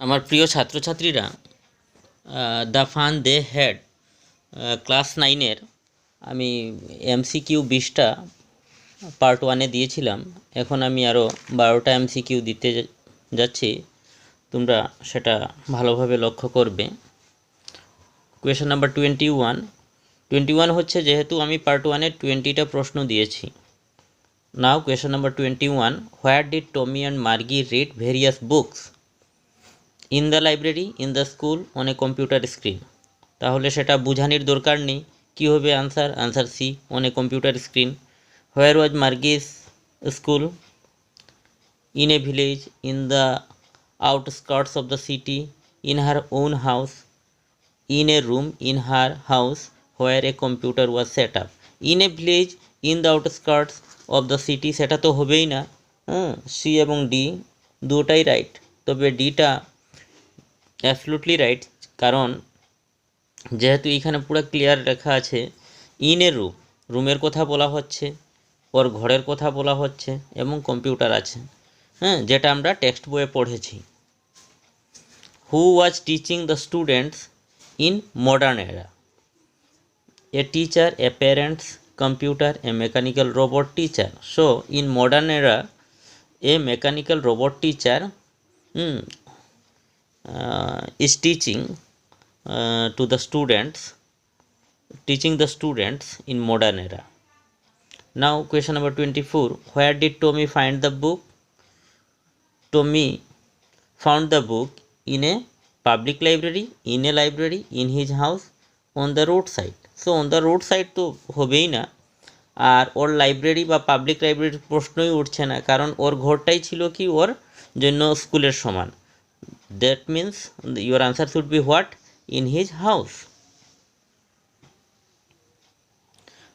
আমার প্রিয় ছাত্রছাত্রীরা, the fun they had class 9-এর আমি MCQ 20টা পার্ট 1-এ দিয়েছিলাম। এখন আমি আরও 12টা MCQ দিতে যাচ্ছি, তোমরা সেটা ভালোভাবে লক্ষ্য করবে। কোয়েশ্চেন নাম্বার 21 হচ্ছে, যেহেতু আমি পার্ট 1-এর 20টা প্রশ্ন দিয়েছি। Now question number 21, where did Tommy and Margie read various books? In the library, in the school, on a computer screen. তাহলে সেটা বুঝানির দরকার নেই। কী হবে answer C, on a computer screen. Where was Margie's school? In a village, in the outskirts of the city, in her own house, in a room in her house where a computer was set up. In a village, in the outskirts of the city, সেটা তো হবেই না। C এবং D দুটাই right, তবে ডিটা absolutely right, কারণ যেহেতু এখানে পুরো ক্লিয়ার লেখা আছে ইন এ রুম, রুমের কথা বলা হচ্ছে, ওর ঘরের কথা বলা হচ্ছে, এবং কম্পিউটার আছে, যেটা আমরা টেক্সট বইয়ে পড়েছি। Who was teaching the students in modern era? A teacher, a parents, computer, a mechanical robot teacher. So in modern era a mechanical robot teacher is teaching the students in modern era. Now question number 24, where did Tommy find the book? Tommy found the book in a public library, in a library, in his house, on the roadside. So on the roadside তো হবেই না, আর ওর library বা public লাইব্রেরির প্রশ্নই উঠছে না, কারণ ওর ঘরটাই ছিল কি ওর জন্য স্কুলের সমান। That means your answer should be what? In his house.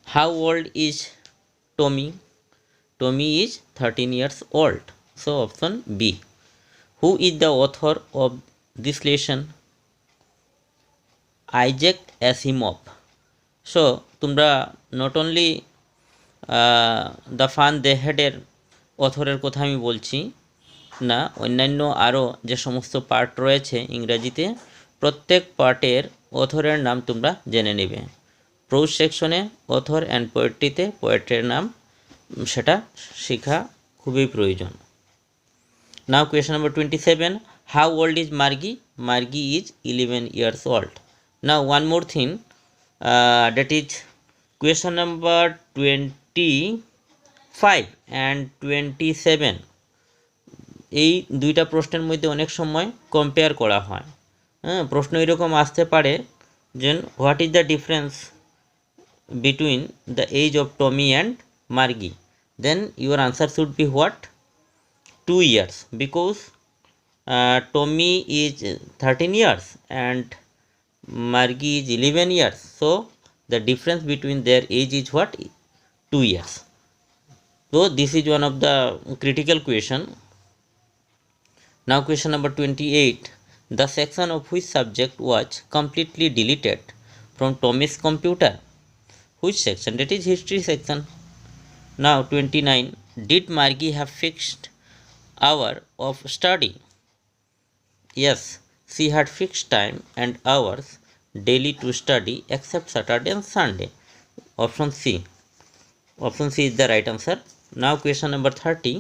How old is Tommy? Tommy is 13 years old. So option B. Who is the author of this lesson? Isaac Asimov. So তোমরা not only the fun দে হেডের অথরের কথা আমি বলছি না, অন্যান্য আরও যে সমস্ত part রয়েছে ইংরাজিতে, প্রত্যেক পার্টের অথরের নাম তোমরা জেনে নেবে। প্রোজ সেকশনে অথর অ্যান্ড পোয়েট্রিতে পোয়েট্রের নাম, সেটা শেখা খুবই প্রয়োজন। Now question number 27, how old is Margie? Margie is 11 years old. Now one more thing, that is question number 25 and 27, এই দুইটা প্রশ্নের মধ্যে অনেক সময় কম্পেয়ার করা হয়। প্রশ্ন এরকম আসতে পারে যে what is the difference between the age of Tommy and Margie? Then your answer should be what? 2 years, because Tommy is 13 years and Margi is 11 years. So the difference between their age is what? 2 years. So this is one of the critical question. Now question number 28, the section of which subject was completely deleted from Tommy's computer? Which section? That is history section. Now 29, did Margi have fixed hour of study? Yes, she had fixed time and hours daily to study except Saturday and Sunday. Option C. Option C is the right answer. Now question number 30,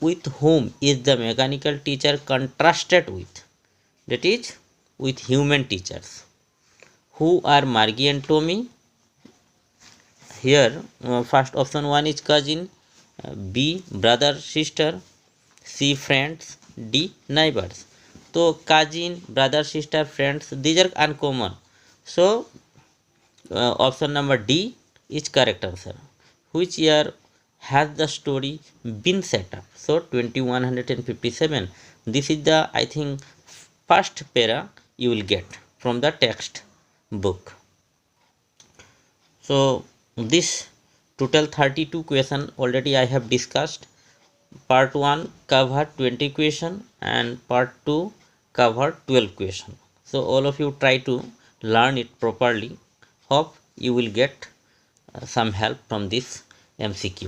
with whom is the mechanical teacher contrasted with? That is with human teachers. Who are Margi and Tommy? Here first option 1 is cousin, B brother sister, C friends, D neighbors. So cousin, brother, sister, friends, these are uncommon. So option number D is correct answer. Which year has the story been set up? So 2157. This is the, I think, first para you will get from the text book. So this total 32 question already I have discussed. Part 1 covered 20 question and part 2 covered 12 question. So all of you try to learn it properly. Hope you will get some help from this MCQ.